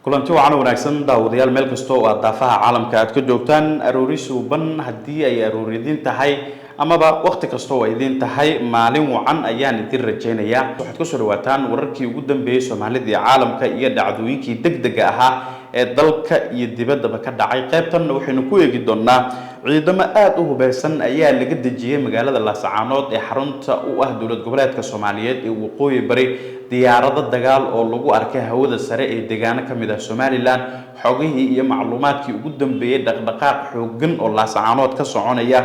kulanti wacan wanaagsan daawadayaal meel kasta oo aad daafaha caalamka aad ka joogtaan aroori suuban haddii ay arooridin tahay amaba waqti kasta oo idin tahay maalin wacan ayaan idin rajaynayaa waxaad ku soo dhawaataan wararkii ugu dambeeyay Soomaalida iyo caalamka iyo dhacdooyinkii degdega ahaa ee dalka iyo dibaddaba ka dhacay qaybtan waxaynu ku eegi doonaa ciidamo aad u hubeysan ayaa laga dejiyay magaalada Laascaanood ee xarunta u ah dowlad goboleedka Soomaaliyeed ee waqooyi bari diyaarado dagaal oo lagu arkay hawada sare ee deegaano kamid ah Somaliland xogihii iyo macluumaadkii ugu dambeeyay dhaqdhaqaaq xooggan oo Laascaanood ka soconaya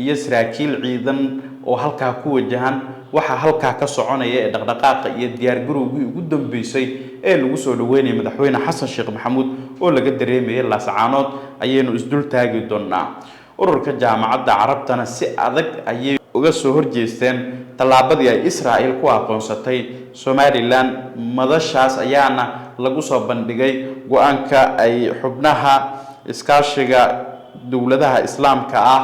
iyo saraakiil ciidan oo halka ku wajahan waxa halka ka soconaya ee dhaqdhaqaaqa iyo diyaar garowgii ugu dambeysay ee lagu soo dhaweynay madaxweyne Xasan Sheekh Maxamuud oo laga dareemay Laascaanood ayaynu isdul taagi doonaa ururka jaamacadda carabtana si adag ayay uga soo horjeesteen talaabadii ay Israa'iil ku aqoonsatay Somaliland madashaas ayaana lagu soo bandhigay go'aanka ay xubnaha iskaashiga dawladaha islaamka ah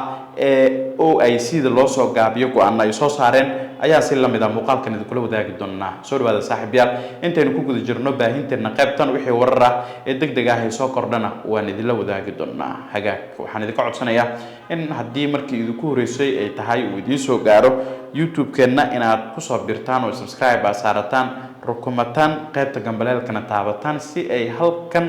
ee OIC loo soo gaabiyo go'aan ay soo saareen ayaa si lamid ah muuqaalkan idin kula wadaagi doonaa soo dhawaada saaxiibayaal intaynu ku guda jirno baahinteena qaybtan wixii warar ah ee degdeg ah ay soo kordhana waan idin la wadaagi doonaa hagaag waxaan idin ka codsanayaa in haddii markii idinku horeysay ay tahay uu idin soo gaaro YouTube-keena inaad ku soo birtaan oo subscribe saarataan rukumataan qaybta gambaleelkana taabataan si ay halkan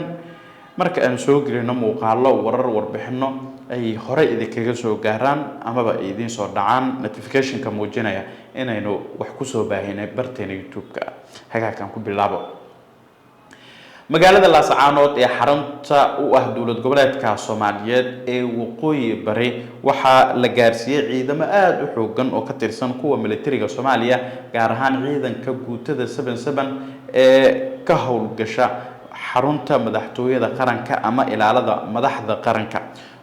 marka aan soo gelino muuqaalo warar warbixino ay hore idinkaga soo gaaraan amaba ay idin soo dhacaan notification-ka muujinaya inaynu wax ku soo baahinay barteena YouTube-ka hagaagkan ku bilaabo magaalada Laascaanood ee xarunta u ah dowlad goboleedka Soomaaliyeed ee waqooyi bari waxa la gaarsiiyay ciidamo aad u xooggan oo ka tirsan kuwa militariga Soomaaliya gaar ahaan ciidanka guutada 77 ee ka howlgasha xarunta madaxtooyada qaranka ama ilaalada madaxda qaranka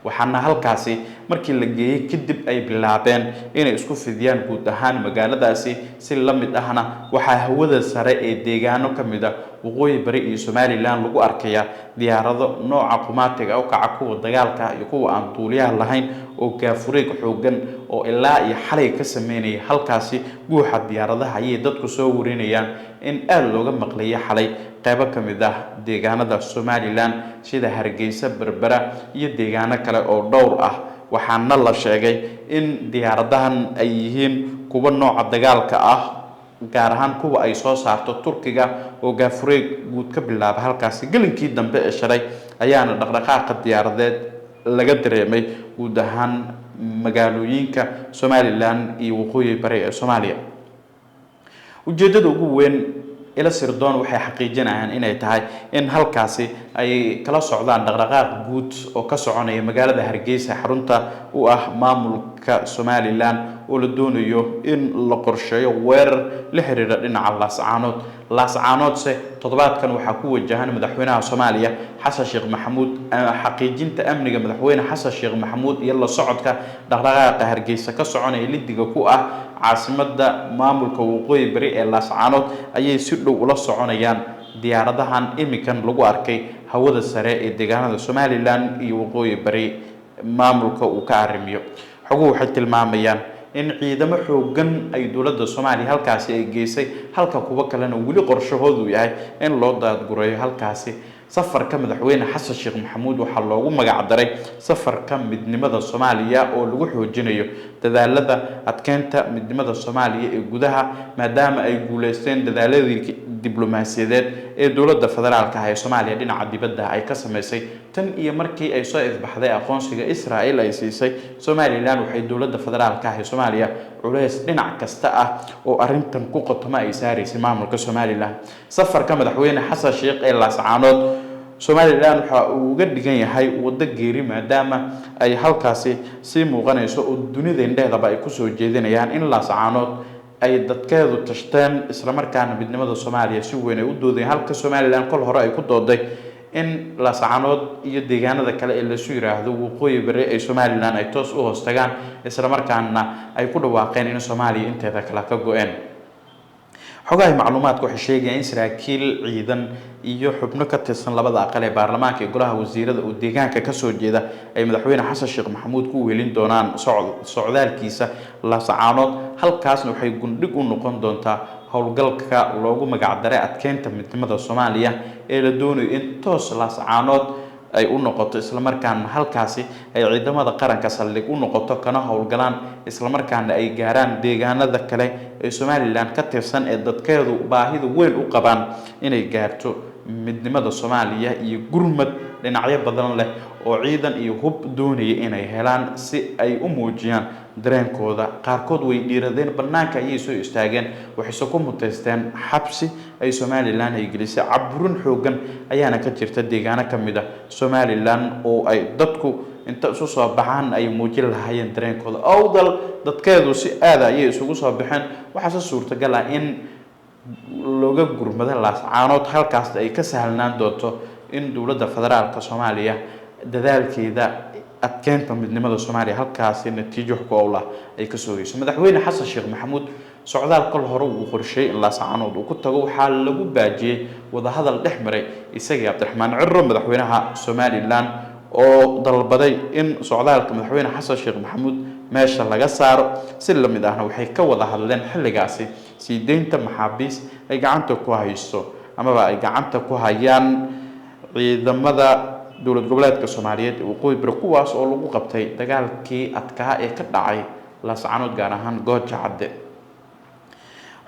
waxaana halkaasi markii la geeyay kadib ay bilaabeen inay isku fidiyaan guud ahaan magaaladaasi si la mid ahna waxa hawada sare ee deegaano kamid ah waqooyi bari iyo Somaliland lagu arkaya diyaarado nooca qumaatiga oo kaca kuwa dagaalka iyo kuwa aan duuliyaha lahayn oo gaafureeg xooggan oo ilaa iyo xalay ka sameynaya halkaasi guuxa diyaaradaha ayay dadku soo warinayaan in aad looga maqlay xalay qaybo kamid ah deegaanada Somaliland sida Hargeysa Berbera iyo deegaano kale oo dhowr ah waxaana la sheegay in diyaaradahan ay yihiin kuwa nooca dagaalka ah gaar ahaan kuwa ay soo saarto Turkiga oo gaafureeg guud ka bilaaba halkaasi galinkii dambe ee shalay ayaana dhaqdhaqaaqa diyaaradeed laga dareemay guud ahaan magaalooyinka Somaliland iyo waqooyi bari ee Soomaaliya ujeedada ugu weyn ila sirdoon waxay xaqiijinayaan inay tahay in halkaasi ay kala socdaan dhaqdhaqaaq guud oo ka soconaya magaalada Hargeysa xarunta u ah maamulka Somaliland oo la doonayo in la qorsheeyo weerar la xiriira dhinaca Laascaanood toddobaadkan waxa ku wajahan madaxweynaha Soomaaliya Xasan Sheekh Maxamuud xaqiijinta amniga madaxweyne Xasan Sheekh Maxamuud iyo la socodka dhaqdhaqaaqa Hargeysa ka soconaya lidiga ku ah caasimada maamulka waqooyi bari ee Laascaanood ayay si dhow ula soconayaan diyaaradahan imikan lagu arkay hawada sare ee deegaanada Somaliland iyo waqooyi bari maamulka uu ka arrimiyo xoguhu waxay tilmaamayaan in ciidamo xooggan ay dowladda Soomaaliya halkaasi ay geysay halka kuwa kalena wali qorshahoodu yahay in loo daadgureeyo halkaasi safarka madaxweyne Xasan Sheekh Maxamuud waxa loogu magac daray safarka midnimada Soomaaliya oo lagu xoojinayo dadaalada adkeynta midnimada Soomaaliya ee gudaha maadaama ay guuleysteen dadaaladii diblomaasiyadeed ee dowladda federaalka ah ee Soomaaliya dhinaca dibadda ay ka sameysay tan iyo markii ay soo ifbaxday aqoonsiga Israa'iil ay siisay Somaliland waxay dowladda federaalka ah ee Soomaaliya culays dhinac kasta ah oo arintan ku qotoma ay saaraysay maamulka Somaliland safarka madaxweyne Xasan Sheekh ee Laascaanood Somaliland waxa uu uga dhigan yahay wada geeri maadaama ay halkaasi si muuqanayso oo dunida indheedaba ay ku soo jeedinayaan in Laascaanood ay dadkeedu tashteen isla markaana midnimada Soomaaliya si weyn ay u doodeen halka Somaliland kol hore ay ku dooday in Laascaanood iyo deegaanada kale ee la soo yiraahdo waqooyi bari ee Somaliland ay toos u hoos tagaan isla markaana ay ku dhawaaqeen in Soomaaliya inteeda kala ka go'een xogaha macluumaadku waxay sheegayaan in saraakiil ciidan iyo xubno ka tirsan labada aqal ee baarlamaanka ee golaha wasiirada oo deegaanka ka soo jeeda ay madaxweyne Xasan Sheekh Maxamuud ku weelin doonaan socdaalkiisa Laascaanood halkaasna waxay gundhig u noqon doontaa howlgalka loogu magac daray adkeynta midnimada Soomaaliya ee la doonayo in toos laascaanood ay u noqoto isla markaana halkaasi ay ciidamada qaranka saldhig u noqoto kana howlgalaan isla markaana ay gaaraan deegaanada kale ee Somaliland ka tirsan ee dadkeedu baahida weyn u qabaan inay gaarto midnimada Soomaaliya iyo gurmad dhinacyo badan leh oo ciidan iyo hub doonaya inay helaan si ay u muujiyaan dareenkooda qaarkood way dhiiradeen banaanka ayay soo istaageen waxay ku muteysteen xabsi ay Somaliland ay gelisay caburun xoogan ayaana ka jirta deegaano kamid ah Somaliland oo ay dadku inta isu soo baxaan ay muujin lahaayeen dareenkooda awdal dadkeedu si aad ayay isugu soo baxeen waxa suurtagal ah in looga gurmada laascaanood halkaas ay ka sahlanaan doonto in dawladda federaalka Soomaaliya dadaalkeeda adkeynta midnimada Soomaaliya halkaasi natiijo xogowla ay ka soo yeesho madaxweyne Xasan Sheekh Maxamuud socdaal kal hore uu qorshay in laascaanood uu ku tago waxa lagu baajiyay wada hadal dhexmaray isaga Cabdiraxmaan Cirro madaxweynaha Somaliland oo dalbaday in socdaalka madaxweyne Xasan Sheekh Maxamuud meesha laga saaro si la mid ahna waxay ka wada hadleen xilligaasi si deynta maxaabiis ay gacanta ku haysto ama ay gacanta ku hayaan ciidamada dawlad goboleedka Soomaaliyeed oo qoy bir kuwaas oo lagu qabtay dagaalkii adkaa ee ka dhacay laascaanood gaar ahaan Gooja Cadde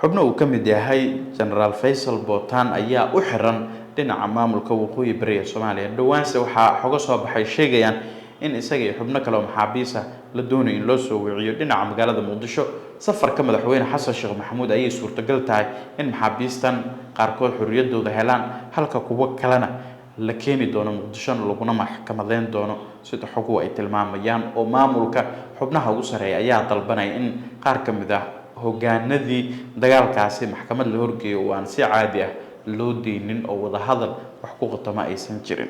xubno uu kamid yahay General Faisal Bootaan ayaa u xiran dhinaca maamulka waqooyi bari ee Soomaaliya dhawaanse waxa xoga soo baxay sheegayaan in isaga iyo xubno kale oo maxaabiisa la doonayo in loo soo wiciyo dhinaca magaalada Muqdisho safarka madaxweyne Xasan Sheekh Maxamuud ayay suurtagal tahay in maxaabiistan qaarkood xorriyadooda helaan halka kuwa kalena la keeni doono Muqdisho laguna maxkamadeyn doono sida xogu ay tilmaamayaan oo maamulka xubnaha ugu sareeya ayaa dalbanay in qaar kamid ah hoggaanadii dagaalkaasi maxkamad la horgeeyo oo aan si caadi ah loo deeynin oo wada hadal wax ku qotoma aysan jirin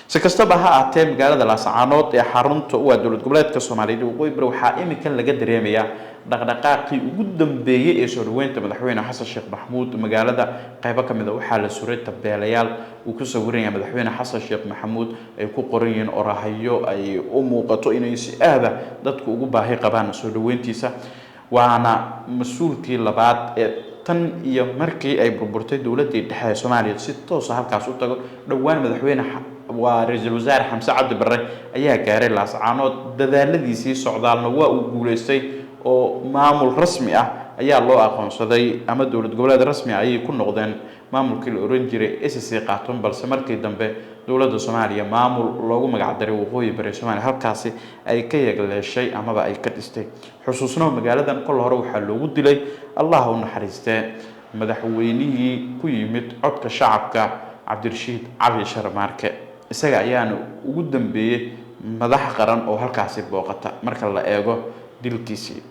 si kastaba ha ahaatee magaalada laascaanood ee xarunta u ah dawlad goboleedka Soomaaliya waqooyi bari waxaa imika laga dareemayaa dhaqdhaqaaqii ugu dambeeyay ee soo dhaweynta madaxweyne Xasan Sheekh Maxamuud magaalada qaybo kamid ah waxaa la suray tabeelayaal uu ku sawiran yahay madaxweyne Xasan Sheekh Maxamuud ay ku qoran yihiin orahayo ay u muuqato inay si aad ah dadku ugu baahi qabaan soo dhaweyntiisa waana mas'uulkii labaad ee tan iyo markii ay burburtay dawladda dhexe ee Soomaaliya si toos ah halkaas u tago dhawaan madaxweyne ra'iisul wasaare Xamse Cabdi Barre ayaa gaaray laascaanood dadaaladiisii socdaalna waa uu guuleystay oo maamul rasmi ah ayaa loo aqoonsaday ama dawlad goboleed rasmi ah ayay ku noqdeen maamulkii la oran jiray SSC Qaatum balse markii dambe dawladda Soomaaliya maamul loogu magac daray waqooyi bari Soomaaliya halkaasi ay ka yeegleeshay ama ay ka dhistay xusuusno magaaladan kol hore waxa loogu dilay Allah u naxariistay madaxweynihii ku yimid codka shacabka Cabdirashiid Cali Sharmaarke isaga ayaana ugu dambeeyay madax qaran oo halkaasi booqata marka la eego dilkiisii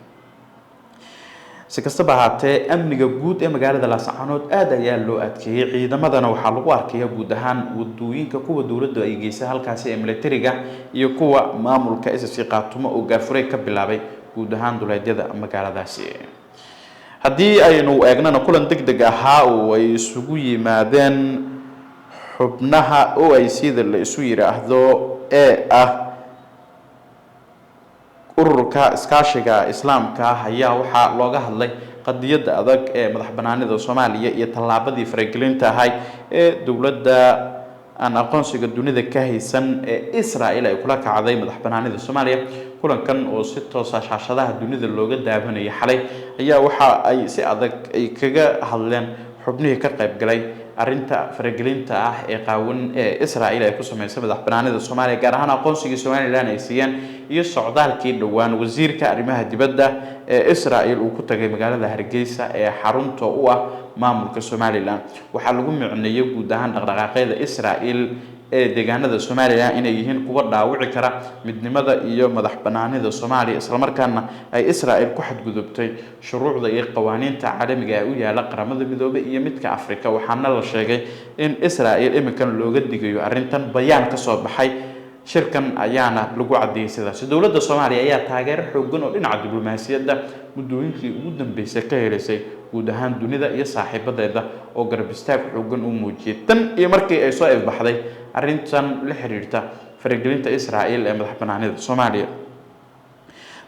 si kastaba haatee amniga guud ee magaalada laascaanood aad ayaa loo adkeeyay ciidamadana waxaa lagu arkayaa guud ahaan wadooyinka kuwa dawladdu ay geysay halkaasi ee militariga iyo kuwa maamulka SSC Qaatumo oo gaafuray ka bilaabay guud ahaan duleedyada magaaladaasi haddii aynu eegnana kulan degdeg ahaa oo ay isugu yimaadeen xubnaha OIC-da la isu yiraahdo ee ah ururka iskaashiga islaamka ayaa waxa looga hadlay qadiyada adag ee madaxbanaanida Soomaaliya iyo talaabadii faragelinta ahay ee dawladda aan aqoonsiga dunida ka haysan ee Israa'iil ay kula kacday madaxbanaanida Soomaaliya kulankan oo si toos ah shaashadaha dunida looga daawanayay xalay ayaa waxa ay si adag ay kaga hadleen xubnihii ka qayb galay arinta faragelinta ah ee qaawan ee Israa'iil ay ku sameysay madaxbanaanida Soomaaliya gaar ahaan aqoonsiga Soomaaliland ay siiyeen iyo socdaalkii dhawaan wasiirka arrimaha dibadda ee Israa'iil uu ku tagay magaalada Hargeysa ee xarunta u ah maamulka Somaliland waxa lagu micneeyay guud ahaan dhaqdhaqaaqyada Israa'iil ee deegaanada Somaliland inay yihiin kuwa dhaawici kara midnimada iyo madaxbanaanida Soomaaliya isla markaana ay Israa'iil ku xadgudubtay shuruucda iyo qawaaniinta caalamiga ah u yaala qaramada midoobay iyo midka Afrika waxaana la sheegay in Israa'iil imikan looga digayo arintan bayaan ka soo baxay shirkan ayaana lagu cadeeyay sidaas dawladda Soomaaliya ayaa taageero xooggan oo dhinaca diblomaasiyadda muddooyinkii ugu dambeysay ka helaysay guud ahaan dunida iyo saaxiibadeeda oo garab istaag xooggan u muujiyay tan iyo markii ay soo ifbaxday arintan la xiriirta faragelinta Israa'iil ee madaxbanaanida Soomaaliya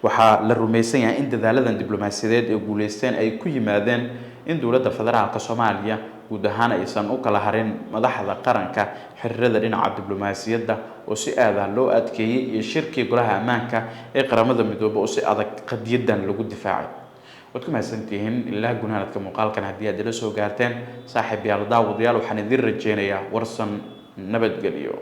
waxaa la rumaysan yahay in dadaaladan diblomaasiyadeed ee guuleysteen ay ku yimaadeen in dowladda federaalka Soomaaliya guud ahaan aysan u kala harin madaxda qaranka xiriirada dhinaca diblomaasiyadda oo si aad ah loo adkeeyay iyo shirkii golaha ammaanka ee qaramada midoobay oo si adag qadiyadan lagu difaacay. waad ku mahadsantihiin ilaa gunaanadka muuqaalkan haddii aad ila soo gaarteen saaxiibayaal daawadayaal waxaan idin rajeynayaa warsan nabadgelyo.